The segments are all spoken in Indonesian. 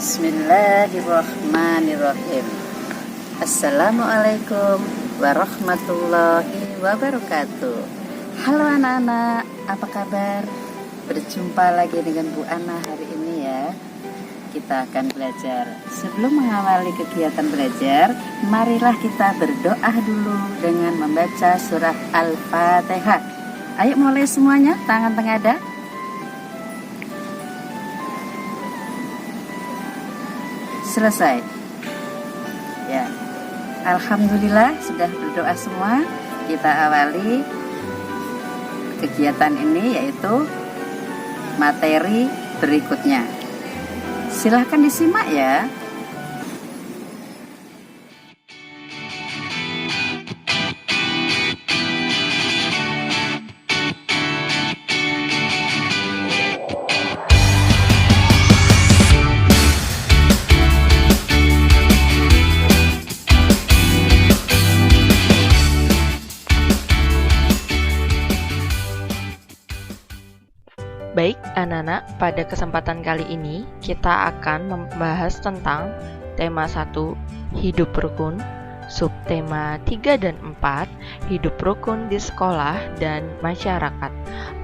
Bismillahirrahmanirrahim. Assalamualaikum warahmatullahi wabarakatuh. Halo anak-anak, apa kabar? Berjumpa lagi dengan Bu Ana hari ini ya. Kita akan belajar. Sebelum mengawali kegiatan belajar, marilah kita berdoa dulu dengan membaca surat Al-Fatihah. Ayo mulai semuanya, tangan tengadah. Selesai. Ya. Alhamdulillah sudah berdoa semua. Kita awali kegiatan ini yaitu materi berikutnya. Silahkan disimak ya. Baik anak-anak, pada kesempatan kali ini kita akan membahas tentang tema 1, hidup rukun, subtema 3 dan 4, hidup rukun di sekolah dan masyarakat.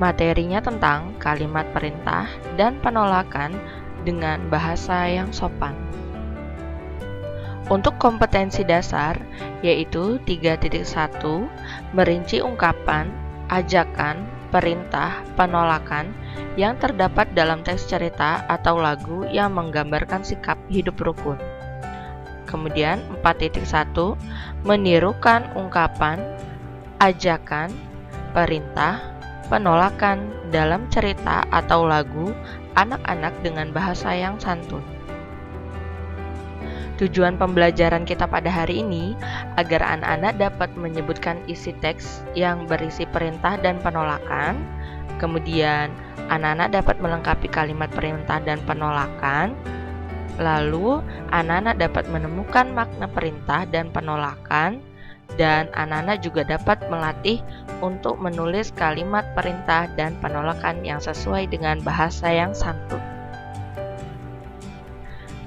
Materinya tentang kalimat perintah dan penolakan dengan bahasa yang sopan. Untuk kompetensi dasar, yaitu 3.1, merinci ungkapan, ajakan, perintah, penolakan yang terdapat dalam teks cerita atau lagu yang menggambarkan sikap hidup rukun. Kemudian 4.1, menirukan ungkapan, ajakan, perintah, penolakan dalam cerita atau lagu anak-anak dengan bahasa yang santun. Tujuan pembelajaran kita pada hari ini agar anak-anak dapat menyebutkan isi teks yang berisi perintah dan penolakan. Kemudian anak-anak dapat melengkapi kalimat perintah dan penolakan. Lalu anak-anak dapat menemukan makna perintah dan penolakan. Dan anak-anak juga dapat melatih untuk menulis kalimat perintah dan penolakan yang sesuai dengan bahasa yang santun.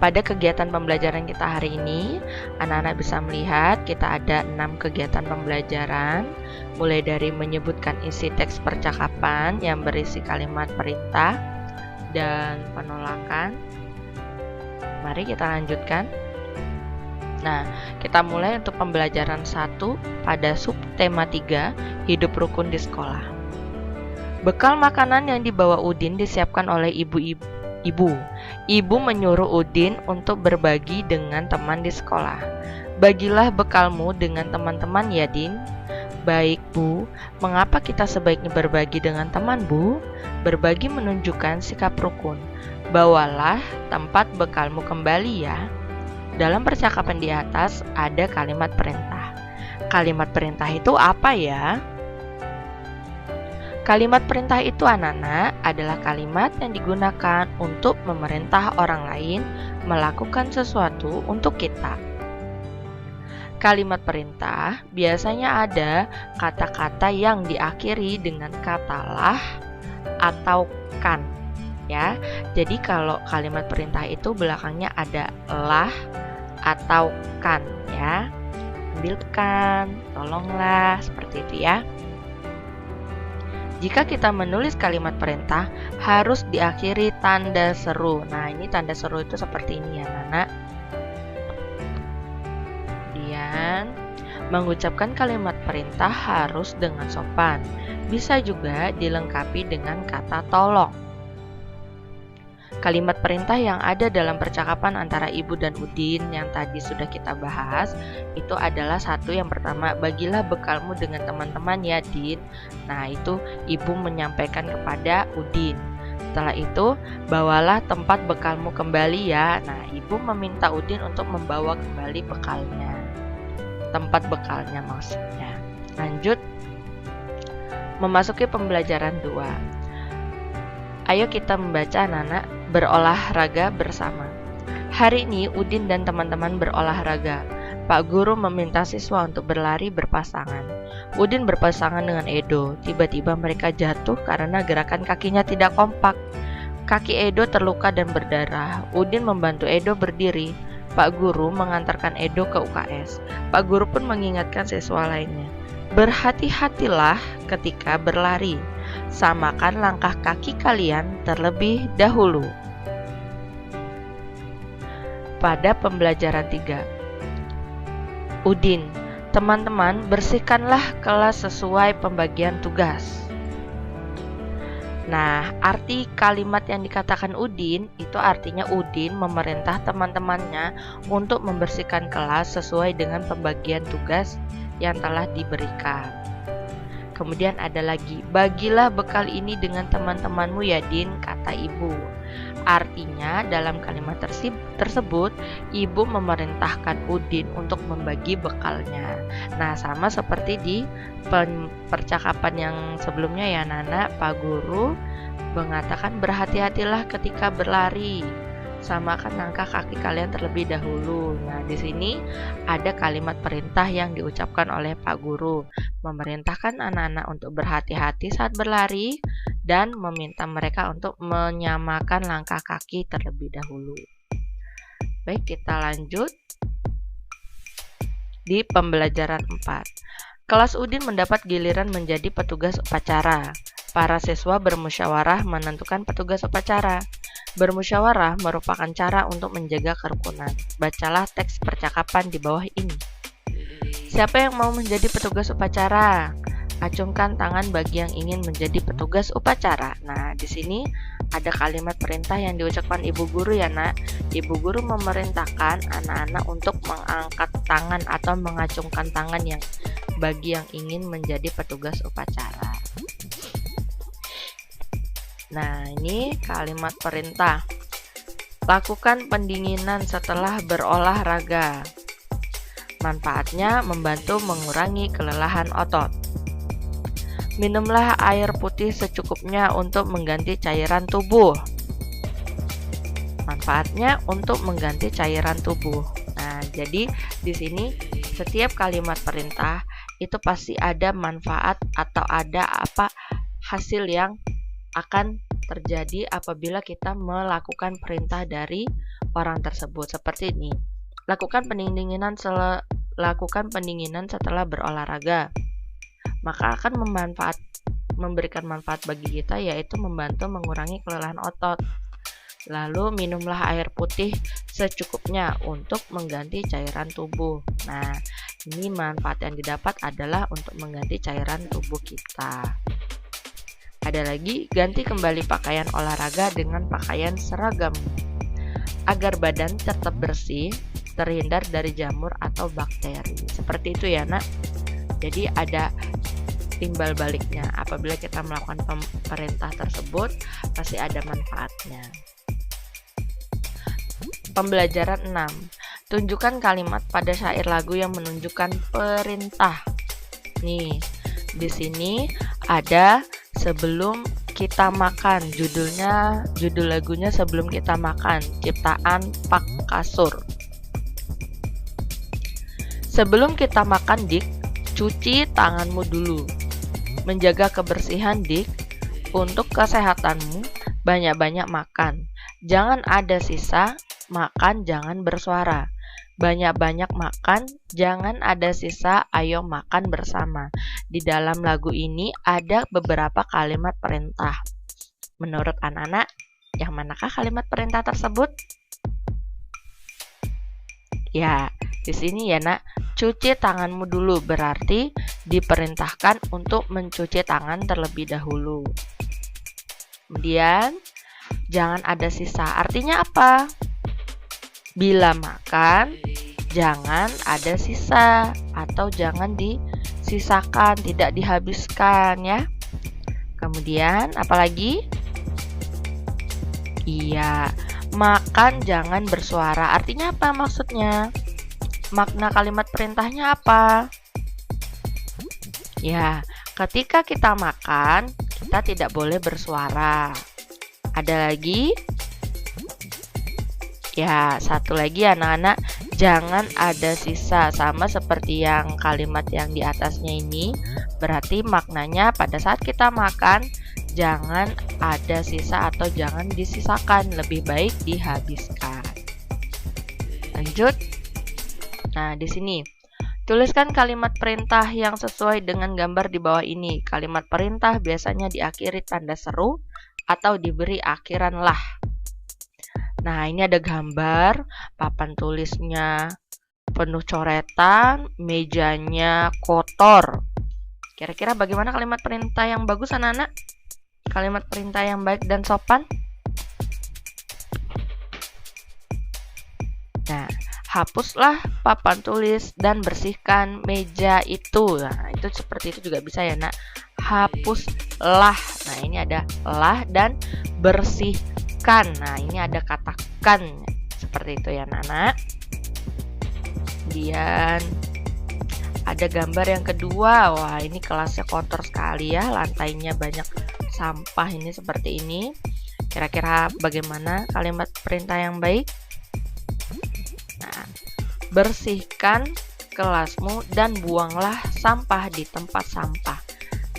Pada kegiatan pembelajaran kita hari ini, anak-anak bisa melihat kita ada 6 kegiatan pembelajaran, mulai dari menyebutkan isi teks percakapan yang berisi kalimat perintah dan penolakan. Mari kita lanjutkan. Nah, kita mulai untuk pembelajaran 1 pada subtema 3, hidup rukun di sekolah. Bekal makanan yang dibawa Udin disiapkan oleh ibu. Ibu menyuruh Udin untuk berbagi dengan teman di sekolah. Bagilah bekalmu dengan teman-teman ya, Din. Baik, Bu. Mengapa kita sebaiknya berbagi dengan teman, Bu? Berbagi menunjukkan sikap rukun. Bawalah tempat bekalmu kembali ya. Dalam percakapan di atas ada kalimat perintah. Kalimat perintah itu apa ya? Kalimat perintah itu anak-anak adalah kalimat yang digunakan untuk memerintah orang lain melakukan sesuatu untuk kita. Kalimat perintah biasanya ada kata-kata yang diakhiri dengan kata lah atau kan, ya. Jadi kalau kalimat perintah itu belakangnya ada lah atau kan, ya. Ambilkan, tolonglah, seperti itu ya. Jika kita menulis kalimat perintah, harus diakhiri tanda seru. Nah, ini tanda seru itu seperti ini ya, anak-anak. Kemudian, mengucapkan kalimat perintah harus dengan sopan. Bisa juga dilengkapi dengan kata tolong. Kalimat perintah yang ada dalam percakapan antara Ibu dan Udin yang tadi sudah kita bahas, itu adalah satu yang pertama, bagilah bekalmu dengan teman-teman ya, Din. Nah, itu Ibu menyampaikan kepada Udin. Setelah itu, bawalah tempat bekalmu kembali ya. Nah, Ibu meminta Udin untuk membawa kembali bekalnya. Tempat bekalnya maksudnya. Lanjut, memasuki pembelajaran 2. Ayo kita membaca anak-anak berolahraga bersama. Hari ini Udin dan teman-teman berolahraga. Pak Guru meminta siswa untuk berlari berpasangan. Udin berpasangan dengan Edo. Tiba-tiba mereka jatuh karena gerakan kakinya tidak kompak. Kaki Edo terluka dan berdarah. Udin membantu Edo berdiri. Pak Guru mengantarkan Edo ke UKS. Pak Guru pun mengingatkan siswa lainnya. Berhati-hatilah ketika berlari. Samakan langkah kaki kalian terlebih dahulu. Pada pembelajaran 3. Udin, teman-teman bersihkanlah kelas sesuai pembagian tugas. Nah, arti kalimat yang dikatakan Udin itu artinya Udin memerintah teman-temannya untuk membersihkan kelas sesuai dengan pembagian tugas yang telah diberikan. Kemudian ada lagi, bagilah bekal ini dengan teman-temanmu ya Din, kata ibu. Artinya dalam kalimat tersebut, ibu memerintahkan Udin untuk membagi bekalnya. Nah, sama seperti di percakapan yang sebelumnya ya Nana, Pak Guru mengatakan berhati-hatilah ketika berlari. Samakan langkah kaki kalian terlebih dahulu. Nah, di sini ada kalimat perintah yang diucapkan oleh Pak Guru, memerintahkan anak-anak untuk berhati-hati saat berlari dan meminta mereka untuk menyamakan langkah kaki terlebih dahulu. Baik, kita lanjut di pembelajaran 4. Kelas Udin mendapat giliran menjadi petugas upacara. Para siswa bermusyawarah menentukan petugas upacara. Bermusyawarah merupakan cara untuk menjaga kerukunan. Bacalah teks percakapan di bawah ini. Siapa yang mau menjadi petugas upacara? Acungkan tangan bagi yang ingin menjadi petugas upacara. Nah, di sini ada kalimat perintah yang diucapkan ibu guru ya, Nak. Ibu guru memerintahkan anak-anak untuk mengangkat tangan atau mengacungkan tangan yang bagi yang ingin menjadi petugas upacara. Nah, ini kalimat perintah. Lakukan pendinginan setelah berolahraga. Manfaatnya membantu mengurangi kelelahan otot. Minumlah air putih secukupnya untuk mengganti cairan tubuh. Manfaatnya untuk mengganti cairan tubuh. Nah, jadi di sini setiap kalimat perintah itu pasti ada manfaat atau ada hasil yang akan terjadi apabila kita melakukan perintah dari orang tersebut. Seperti ini. Lakukan pendinginan setelah berolahraga. Maka akan memberikan manfaat bagi kita, yaitu membantu mengurangi kelelahan otot. Lalu minumlah air putih secukupnya untuk mengganti cairan tubuh. Nah, ini manfaat yang didapat adalah untuk mengganti cairan tubuh kita. Ada lagi, ganti kembali pakaian olahraga dengan pakaian seragam agar badan tetap bersih, terhindar dari jamur atau bakteri. Seperti itu ya, Nak. Jadi ada timbal baliknya. Apabila kita melakukan perintah tersebut, pasti ada manfaatnya. Pembelajaran 6. Tunjukkan kalimat pada syair lagu yang menunjukkan perintah. Nih, di sini ada sebelum kita makan. Judul lagunya Sebelum Kita Makan, ciptaan Pak Kasur. Sebelum kita makan, Dik, cuci tanganmu dulu. Menjaga kebersihan, Dik. Untuk kesehatanmu, banyak-banyak makan. Jangan ada sisa, makan jangan bersuara. Banyak-banyak makan, jangan ada sisa, ayo makan bersama. Di dalam lagu ini ada beberapa kalimat perintah. Menurut anak-anak, yang manakah kalimat perintah tersebut? Ya, di sini ya, Nak, cuci tanganmu dulu berarti diperintahkan untuk mencuci tangan terlebih dahulu. Kemudian, jangan ada sisa. Artinya apa? Bila makan, jangan ada sisa atau jangan disisakan, tidak dihabiskan ya. Kemudian apalagi? Iya, makan jangan bersuara. Artinya apa maksudnya? Makna kalimat perintahnya apa? Ya, ketika kita makan, kita tidak boleh bersuara. Ada lagi? Ya, satu lagi anak-anak, jangan ada sisa. Sama seperti yang kalimat yang di atasnya ini, berarti maknanya pada saat kita makan, jangan ada sisa atau jangan disisakan, lebih baik dihabiskan. Lanjut. Nah, di sini tuliskan kalimat perintah yang sesuai dengan gambar di bawah ini. Kalimat perintah biasanya diakhiri tanda seru atau diberi akhiran lah. Nah, ini ada gambar, papan tulisnya penuh coretan, mejanya kotor. Kira-kira bagaimana kalimat perintah yang bagus, anak-anak? Kalimat perintah yang baik dan sopan? Nah, hapuslah papan tulis dan bersihkan meja itu. Nah, itu seperti itu juga bisa ya, nak. Hapuslah. Nah, ini ada lah dan bersihkan. Nah, ini ada kata kan. Seperti itu ya, anak-anak. Kemudian ada gambar yang kedua. Wah, ini kelasnya kotor sekali ya. Lantainya banyak sampah ini seperti ini. Kira-kira bagaimana kalimat perintah yang baik? Bersihkan kelasmu dan buanglah sampah di tempat sampah.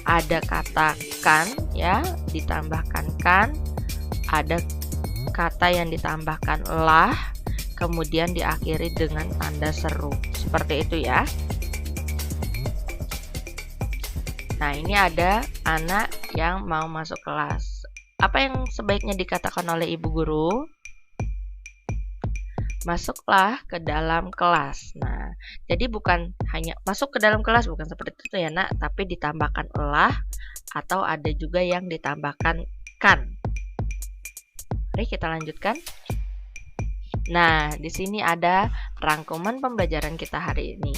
Ada kata kan ya, ditambahkan kan. Ada kata yang ditambahkan lah, kemudian diakhiri dengan tanda seru. Seperti itu ya. Nah, ini ada anak yang mau masuk kelas. Apa yang sebaiknya dikatakan oleh ibu guru? Masuklah ke dalam kelas. Nah, jadi bukan hanya masuk ke dalam kelas, bukan seperti itu ya, nak, tapi ditambahkan lah atau ada juga yang ditambahkan kan. Mari kita lanjutkan. Nah, di sini ada rangkuman pembelajaran kita hari ini.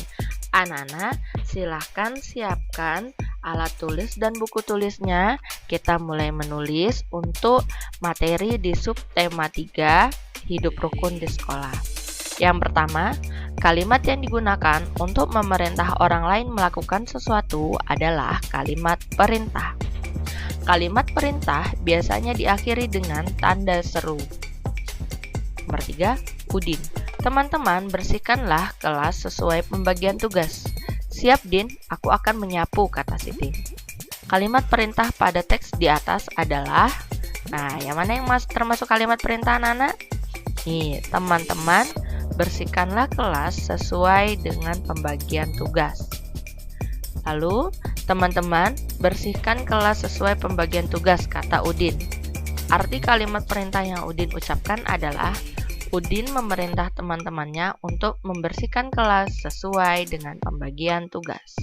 Anak-anak, silahkan siapkan alat tulis dan buku tulisnya. Kita mulai menulis untuk materi di subtema 3. Hidup rukun di sekolah. Yang pertama, kalimat yang digunakan untuk memerintah orang lain melakukan sesuatu adalah kalimat perintah. Kalimat perintah biasanya diakhiri dengan tanda seru. Nomor 3, Udin. Teman-teman, bersihkanlah kelas sesuai pembagian tugas. Siap, Din, aku akan menyapu, kata Siti. Kalimat perintah pada teks di atas adalah, nah, yang mana yang termasuk kalimat perintah, anak-anak? Nih, teman-teman, bersihkanlah kelas sesuai dengan pembagian tugas. Lalu, teman-teman, bersihkan kelas sesuai pembagian tugas, kata Udin. Arti kalimat perintah yang Udin ucapkan adalah, Udin memerintah teman-temannya untuk membersihkan kelas sesuai dengan pembagian tugas.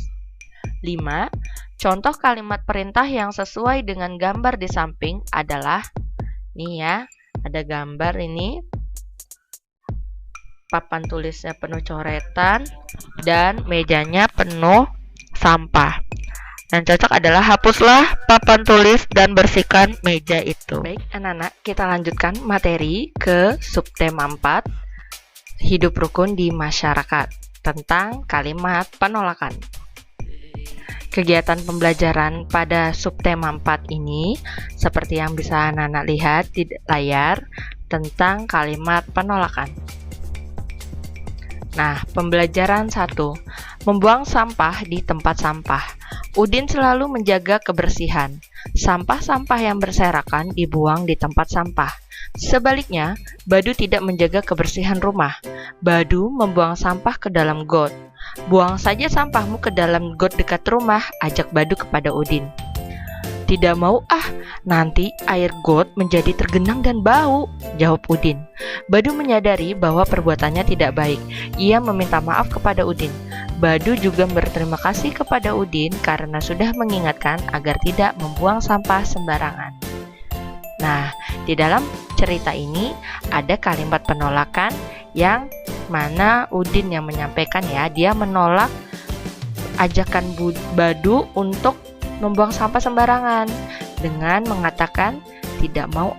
5. Contoh kalimat perintah yang sesuai dengan gambar di samping adalah, nih ya, ada gambar ini. Papan tulisnya penuh coretan dan mejanya penuh sampah. Yang cocok adalah hapuslah papan tulis dan bersihkan meja itu. Baik, anak-anak, kita lanjutkan materi ke subtema 4, hidup rukun di masyarakat, tentang kalimat penolakan. Kegiatan pembelajaran pada subtema 4 ini seperti yang bisa anak-anak lihat di layar tentang kalimat penolakan. Nah, pembelajaran 1, membuang sampah di tempat sampah. Udin selalu menjaga kebersihan. Sampah-sampah yang berserakan dibuang di tempat sampah. Sebaliknya, Badu tidak menjaga kebersihan rumah. Badu membuang sampah ke dalam got. Buang saja sampahmu ke dalam got dekat rumah, ajak Badu kepada Udin. Tidak mau nanti air got menjadi tergenang dan bau, jawab Udin. Badu menyadari bahwa perbuatannya tidak baik. Ia meminta maaf kepada Udin. Badu juga berterima kasih kepada Udin karena sudah mengingatkan agar tidak membuang sampah sembarangan. Nah, di dalam cerita ini ada kalimat penolakan yang mana Udin yang menyampaikan ya. Dia menolak ajakan Badu untuk membuang sampah sembarangan dengan mengatakan tidak mau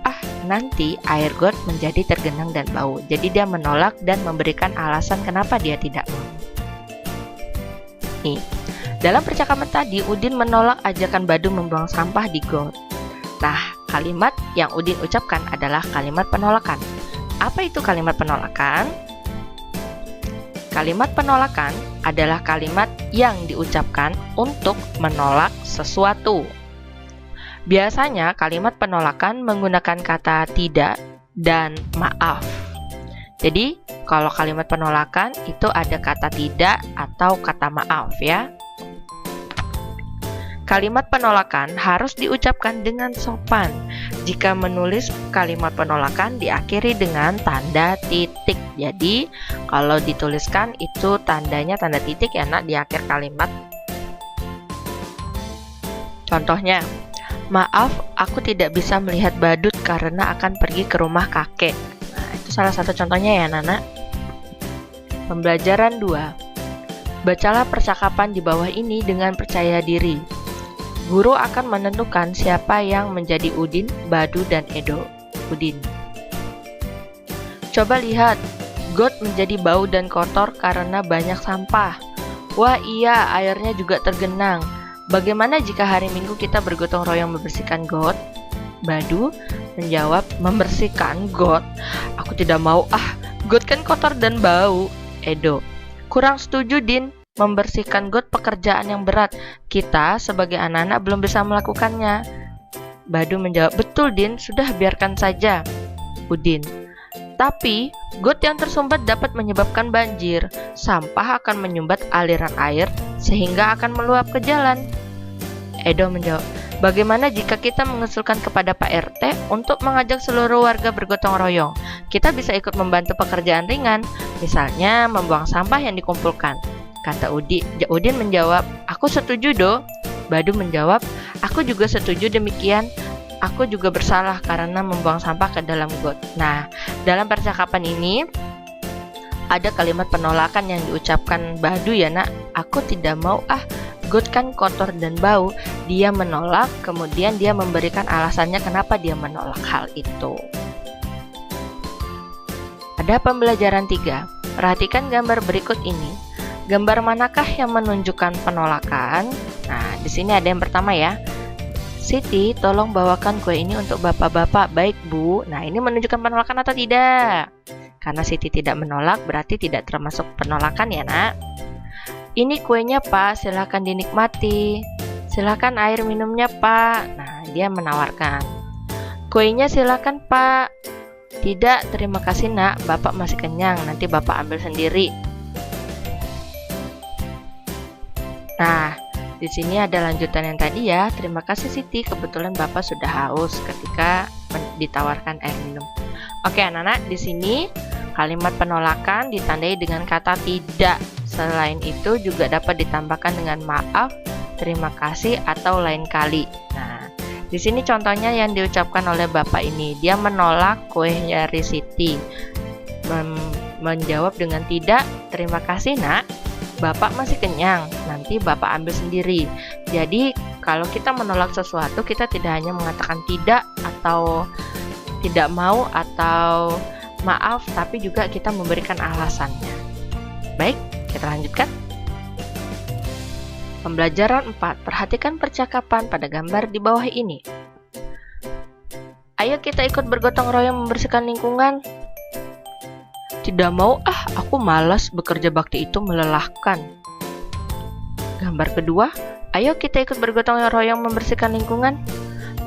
nanti air got menjadi tergenang dan bau. Jadi dia menolak dan memberikan alasan kenapa dia tidak mau. Nih, dalam percakapan tadi Udin menolak ajakan Badu membuang sampah di got. Nah, kalimat yang Udin ucapkan adalah kalimat penolakan. Apa itu kalimat penolakan? Kalimat penolakan adalah kalimat yang diucapkan untuk menolak sesuatu. Biasanya kalimat penolakan menggunakan kata tidak dan maaf. Jadi, kalau kalimat penolakan itu ada kata tidak atau kata maaf ya. Kalimat penolakan harus diucapkan dengan sopan. Jika menulis kalimat penolakan diakhiri dengan tanda titik. Jadi, kalau dituliskan itu tandanya tanda titik ya nak di akhir kalimat. Contohnya, maaf, aku tidak bisa melihat badut karena akan pergi ke rumah kakek. Nah, itu salah satu contohnya ya, Nana. Pembelajaran 2. Bacalah percakapan di bawah ini dengan percaya diri. Guru akan menentukan siapa yang menjadi Udin, Badu, dan Edo. Udin. Coba lihat, got menjadi bau dan kotor karena banyak sampah. Wah iya, airnya juga tergenang. Bagaimana jika hari Minggu kita bergotong royong membersihkan got? Badu menjawab, membersihkan got? Aku tidak mau got kan kotor dan bau. Edo, kurang setuju Din. Membersihkan got pekerjaan yang berat. Kita sebagai anak-anak belum bisa melakukannya. Badu menjawab, betul Din, sudah biarkan saja. Udin, tapi got yang tersumbat dapat menyebabkan banjir. Sampah akan menyumbat aliran air sehingga akan meluap ke jalan. Edo menjawab, bagaimana jika kita mengusulkan kepada Pak RT untuk mengajak seluruh warga bergotong royong? Kita bisa ikut membantu pekerjaan ringan, misalnya membuang sampah yang dikumpulkan. Kata Udin menjawab, aku setuju do. Badu menjawab, aku juga setuju demikian. Aku juga bersalah karena membuang sampah ke dalam got. Nah, dalam percakapan ini ada kalimat penolakan yang diucapkan Badu ya nak. Aku tidak mau got kan kotor dan bau. Dia menolak, kemudian dia memberikan alasannya kenapa dia menolak hal itu. Ada pembelajaran 3. Perhatikan gambar berikut ini. Gambar manakah yang menunjukkan penolakan? Nah, di sini ada yang pertama ya. Siti, tolong bawakan kue ini untuk bapak-bapak. Baik, Bu. Nah, ini menunjukkan penolakan atau tidak? Karena Siti tidak menolak, berarti tidak termasuk penolakan ya, nak. Ini kuenya, Pak. Silakan dinikmati. Silakan air minumnya, Pak. Nah, dia menawarkan. Kuenya silakan, Pak. Tidak, terima kasih, nak. Bapak masih kenyang. Nanti Bapak ambil sendiri. Nah, di sini ada lanjutan yang tadi ya. Terima kasih Siti, kebetulan Bapak sudah haus ketika ditawarkan air minum. Oke, anak-anak, di sini kalimat penolakan ditandai dengan kata tidak. Selain itu juga dapat ditambahkan dengan maaf, terima kasih, atau lain kali. Nah, di sini contohnya yang diucapkan oleh Bapak ini. Dia menolak kue dari Siti. Menjawab dengan tidak, terima kasih nak. Bapak masih kenyang, nanti Bapak ambil sendiri. Jadi, kalau kita menolak sesuatu, kita tidak hanya mengatakan tidak atau tidak mau atau maaf, tapi juga kita memberikan alasannya. Baik, kita lanjutkan. Pembelajaran 4. Perhatikan percakapan pada gambar di bawah ini. Ayo kita ikut bergotong royong membersihkan lingkungan. Tidak mau aku malas, bekerja bakti itu melelahkan. Gambar kedua, ayo kita ikut bergotong royong membersihkan lingkungan.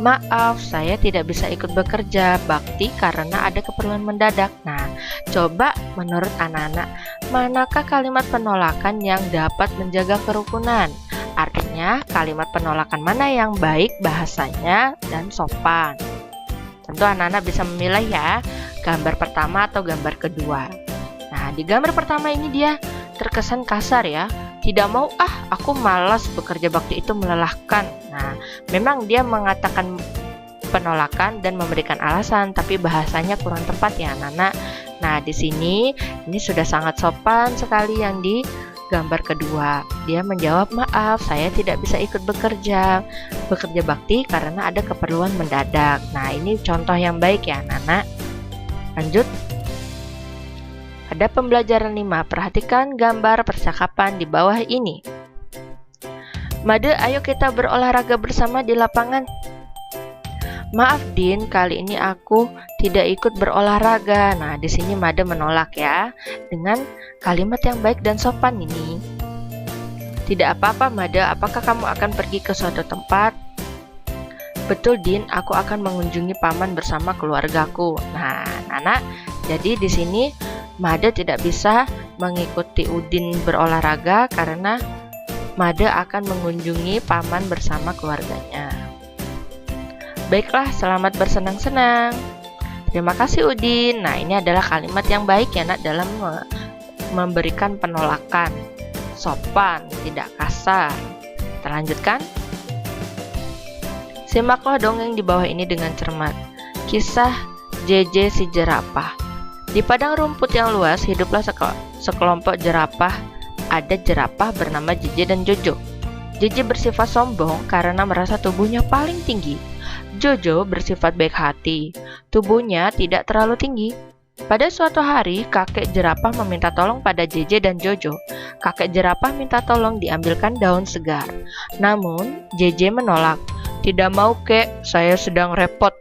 Maaf, saya tidak bisa ikut bekerja bakti karena ada keperluan mendadak. Nah, coba menurut anak-anak, manakah kalimat penolakan yang dapat menjaga kerukunan? Artinya, kalimat penolakan mana yang baik bahasanya dan sopan? Tentu anak-anak bisa memilih ya, gambar pertama atau gambar kedua. Nah, di gambar pertama ini dia terkesan kasar ya. Tidak mau aku malas, bekerja bakti itu melelahkan. Nah, memang dia mengatakan penolakan dan memberikan alasan, tapi bahasanya kurang tepat ya anak-anak. Nah, di sini ini sudah sangat sopan sekali yang di gambar kedua. Dia menjawab, maaf, saya tidak bisa ikut bekerja bakti karena ada keperluan mendadak. Nah, ini contoh yang baik ya anak-anak. Lanjut. Ada pembelajaran 5. Perhatikan gambar percakapan di bawah ini. Made, ayo kita berolahraga bersama di lapangan. Maaf Din, kali ini aku tidak ikut berolahraga. Nah, di sini Made menolak ya, dengan kalimat yang baik dan sopan ini. Tidak apa-apa Made, apakah kamu akan pergi ke suatu tempat? Betul Din, aku akan mengunjungi paman bersama keluargaku. Nah, Nana, jadi di sini Made tidak bisa mengikuti Udin berolahraga karena Made akan mengunjungi paman bersama keluarganya. Baiklah, selamat bersenang-senang. Terima kasih Udin. Nah, ini adalah kalimat yang baik ya nak dalam memberikan penolakan. Sopan, tidak kasar. Kita lanjutkan. Simaklah dongeng di bawah ini dengan cermat. Kisah JJ si jerapah. Di padang rumput yang luas hiduplah sekelompok jerapah. Ada jerapah bernama JJ dan Jojo. JJ bersifat sombong karena merasa tubuhnya paling tinggi. Jojo bersifat baik hati. Tubuhnya tidak terlalu tinggi. Pada suatu hari, kakek jerapah meminta tolong pada JJ dan Jojo. Kakek jerapah minta tolong diambilkan daun segar. Namun, JJ menolak. Tidak mau kek, saya sedang repot.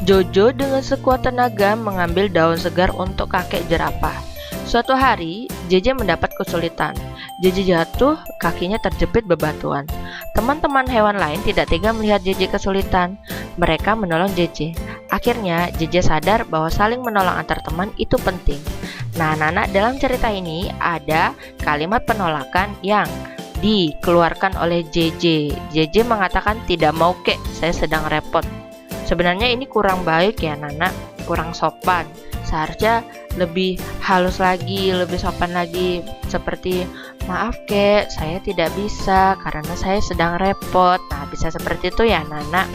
Jojo dengan sekuat tenaga mengambil daun segar untuk kakek jerapah. Suatu hari, JJ mendapat kesulitan. JJ jatuh, kakinya terjepit bebatuan. Teman-teman hewan lain tidak tega melihat JJ kesulitan. Mereka menolong JJ. Akhirnya, JJ sadar bahwa saling menolong antar teman itu penting. Nah, Nana, dalam cerita ini ada kalimat penolakan yang dikeluarkan oleh JJ. JJ mengatakan tidak mau kek, saya sedang repot. Sebenarnya ini kurang baik ya Nana, kurang sopan. Seharusnya lebih halus lagi, lebih sopan lagi. Seperti, maaf kek, saya tidak bisa karena saya sedang repot. Nah, bisa seperti itu ya Nana.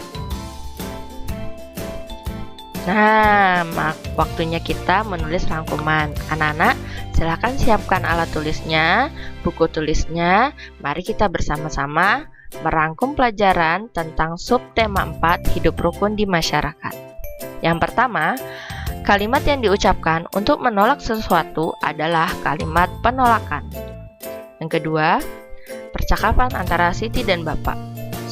Nah, waktunya kita menulis rangkuman. Anak-anak, silahkan siapkan alat tulisnya, buku tulisnya. Mari kita bersama-sama merangkum pelajaran tentang subtema 4 hidup rukun di masyarakat. Yang pertama, kalimat yang diucapkan untuk menolak sesuatu adalah kalimat penolakan. Yang kedua, percakapan antara Siti dan Bapak.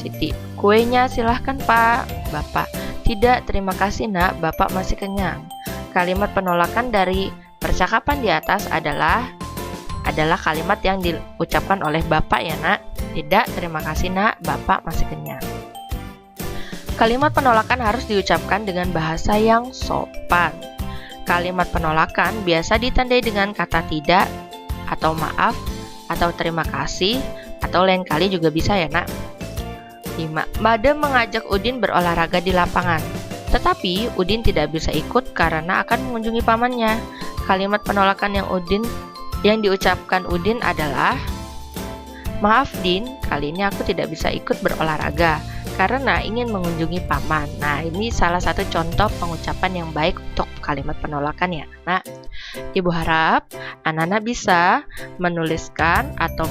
Siti, kuenya silahkan Pak. Bapak, tidak, terima kasih nak, Bapak masih kenyang. Kalimat penolakan dari percakapan di atas adalah kalimat yang diucapkan oleh Bapak ya nak. Tidak, terima kasih nak, Bapak masih kenyang. Kalimat penolakan harus diucapkan dengan bahasa yang sopan. Kalimat penolakan biasa ditandai dengan kata tidak, atau maaf, atau terima kasih, atau lain kali juga bisa ya nak. 5. Made mengajak Udin berolahraga di lapangan. Tetapi Udin tidak bisa ikut karena akan mengunjungi pamannya. Kalimat penolakan yang diucapkan Udin adalah, maaf Din, kali ini aku tidak bisa ikut berolahraga karena ingin mengunjungi paman. Nah, ini salah satu contoh pengucapan yang baik untuk kalimat penolakan ya anak. Ibu harap anak-anak bisa menuliskan atau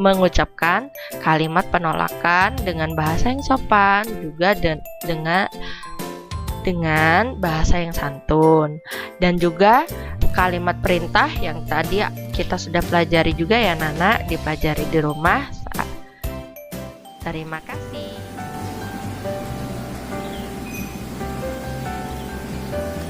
mengucapkan kalimat penolakan dengan bahasa yang sopan, juga dengan bahasa yang santun, dan juga kalimat perintah yang tadi kita sudah pelajari juga ya Nana, dipelajari di rumah. Terima kasih.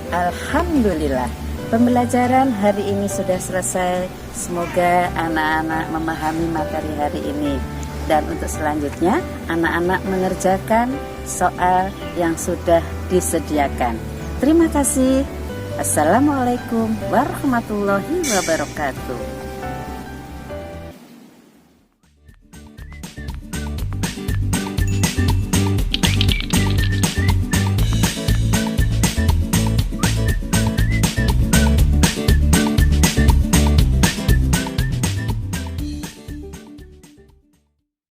Alhamdulillah, pembelajaran hari ini sudah selesai. Semoga anak-anak memahami materi hari ini. Dan untuk selanjutnya, anak-anak mengerjakan soal yang sudah disediakan. Terima kasih. Assalamualaikum warahmatullahi wabarakatuh.